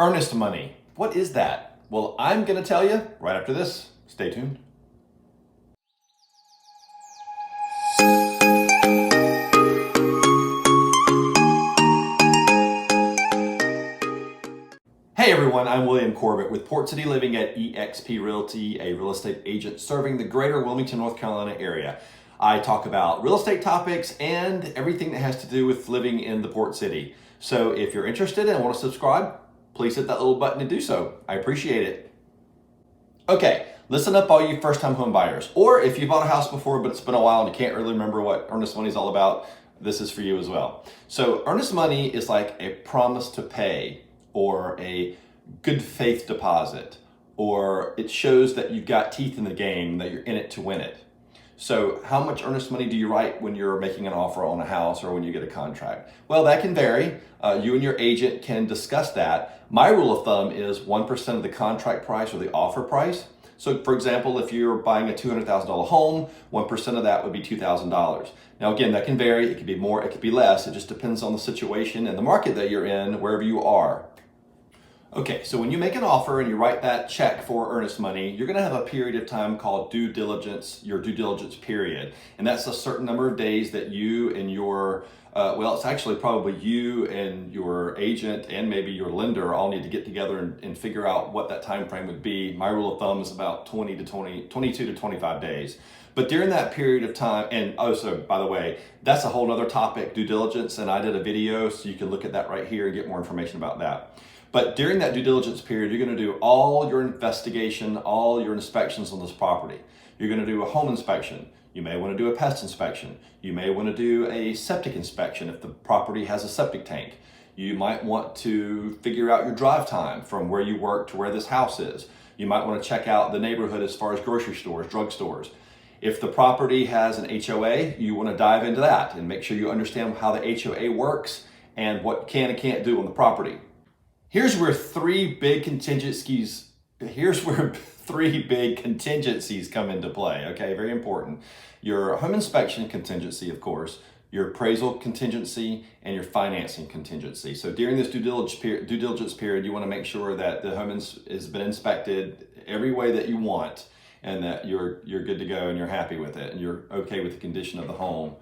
Earnest money. What is that? Well, I'm going to tell you right after this. Stay tuned. Hey everyone, I'm William Corbett with Port City Living at eXp Realty, a real estate agent serving the Greater Wilmington, North Carolina area. I talk about real estate topics and everything that has to do with living in the Port City. So if you're interested and want to subscribe, please hit that little button to do so. I appreciate it. Okay, listen up all you first-time home buyers, or if you bought a house before but it's been a while and you can't really remember what earnest money is all about, this is for you as well. So earnest money is like a promise to pay, or a good faith deposit, or it shows that you've got teeth in the game, that you're in it to win it. So how much earnest money do you write when you're making an offer on a house or when you get a contract? Well, that can vary. You and your agent can discuss that. My rule of thumb is 1% of the contract price or the offer price. So for example, if you're buying a $200,000 home, 1% of that would be $2,000. Now again, that can vary. It could be more, it could be less. It just depends on the situation and the market that you're in, wherever you are. Okay, so when you make an offer and you write that check for earnest money, you're gonna have a period of time called due diligence, your due diligence period. And that's a certain number of days that you and your, well, it's actually probably you and your agent and maybe your lender all need to get together and figure out what that time frame would be. My rule of thumb is about 22 to 25 days. But during that period of time, and also, by the way, that's a whole other topic, due diligence, and I did a video, so you can look at that right here and get more information about that. But during that due diligence period, you're going to do all your investigation, all your inspections on this property. You're going to do a home inspection. You may want to do a pest inspection. You may want to do a septic inspection if the property has a septic tank. You might want to figure out your drive time from where you work to where this house is. You might want to check out the neighborhood as far as grocery stores, drugstores. If the property has an HOA, you want to dive into that and make sure you understand how the HOA works and what can and can't do on the property. Here's where three big contingencies come into play, okay? Very important. Your home inspection contingency, of course, your appraisal contingency, and your financing contingency. So during this due diligence period, you want to make sure that the home has been inspected every way that you want and that you're good to go and you're happy with it and you're okay with the condition of the home.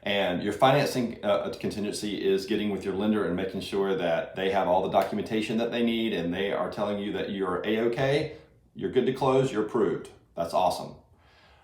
And your financing contingency is getting with your lender and making sure that they have all the documentation that they need and they are telling you that you're A-okay, you're good to close, you're approved. That's awesome.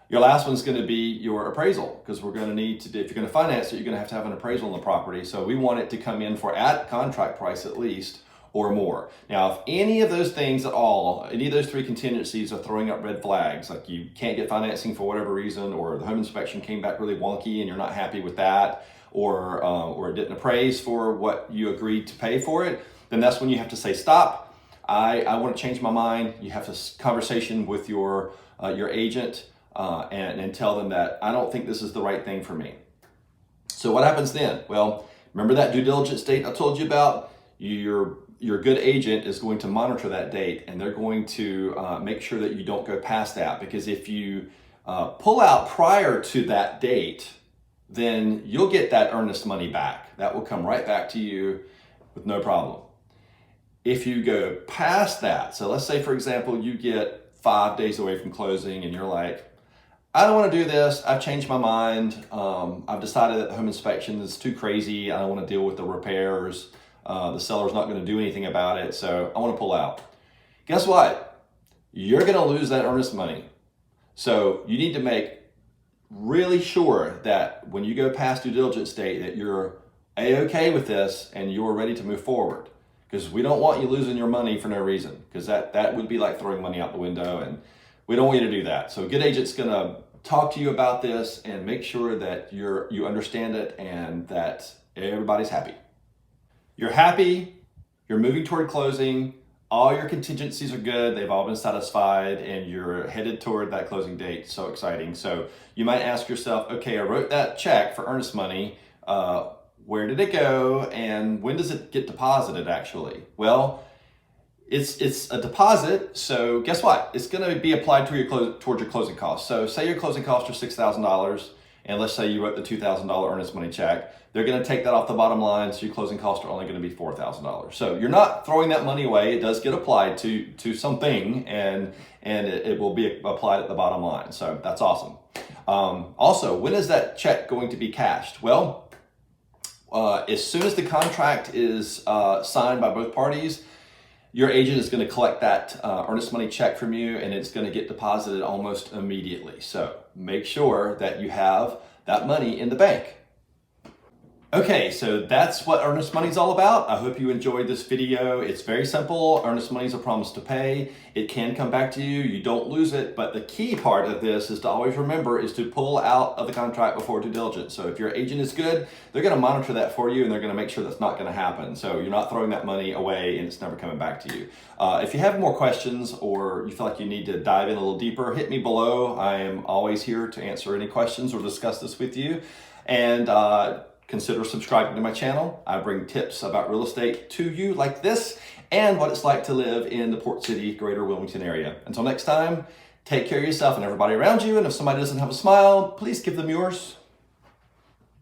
Your last one's going to be your appraisal, because we're going to need to, if you're going to finance it, you're going to have an appraisal on the property. So we want it to come in for at contract price at least, or more. Now, if any of those things at all, any of those three contingencies are throwing up red flags, like you can't get financing for whatever reason, or the home inspection came back really wonky and you're not happy with that, or it didn't appraise for what you agreed to pay for it, then that's when you have to say, stop, I want to change my mind. You have a conversation with your agent and tell them that I don't think this is the right thing for me. So what happens then? Well, remember that due diligence date I told you about? Your good agent is going to monitor that date and they're going to make sure that you don't go past that, because if you pull out prior to that date, then you'll get that earnest money back. That will come right back to you with no problem. If you go past that, so let's say for example you get 5 days away from closing and you're like, I don't want to do this, I've changed my mind, I've decided that the home inspection is too crazy, I don't want to deal with the repairs, the seller's not going to do anything about it, so I want to pull out. Guess what? You're going to lose that earnest money. So you need to make really sure that when you go past due diligence date that you're A-okay with this and you're ready to move forward. Because we don't want you losing your money for no reason, because that would be like throwing money out the window, and we don't want you to do that. So a good agent's going to talk to you about this and make sure that you understand it and that everybody's happy. You're happy, you're moving toward closing, all your contingencies are good, they've all been satisfied, and you're headed toward that closing date. So exciting. So you might ask yourself, okay, I wrote that check for earnest money, where did it go and when does it get deposited actually? Well, it's a deposit, so guess what? It's going to be applied to towards your closing costs. So say your closing costs are $6,000 and let's say you wrote the $2,000 earnest money check, they're going to take that off the bottom line, so your closing costs are only going to be $4,000. So you're not throwing that money away. It does get applied to something, and it will be applied at the bottom line. So that's awesome. Also, when is that check going to be cashed? Well, as soon as the contract is signed by both parties, your agent is going to collect that earnest money check from you, and it's going to get deposited almost immediately. So make sure that you have that money in the bank. Okay, so that's what earnest money is all about. I hope you enjoyed this video. It's very simple. Earnest money is a promise to pay. It can come back to you. You don't lose it. But the key part of this is to always remember is to pull out of the contract before due diligence. So if your agent is good, they're going to monitor that for you, and they're going to make sure that's not going to happen. So you're not throwing that money away and it's never coming back to you. If you have more questions or you feel like you need to dive in a little deeper, hit me below. I am always here to answer any questions or discuss this with you. And consider subscribing to my channel. I bring tips about real estate to you like this and what it's like to live in the Port City, Greater Wilmington area. Until next time, take care of yourself and everybody around you. And if somebody doesn't have a smile, please give them yours.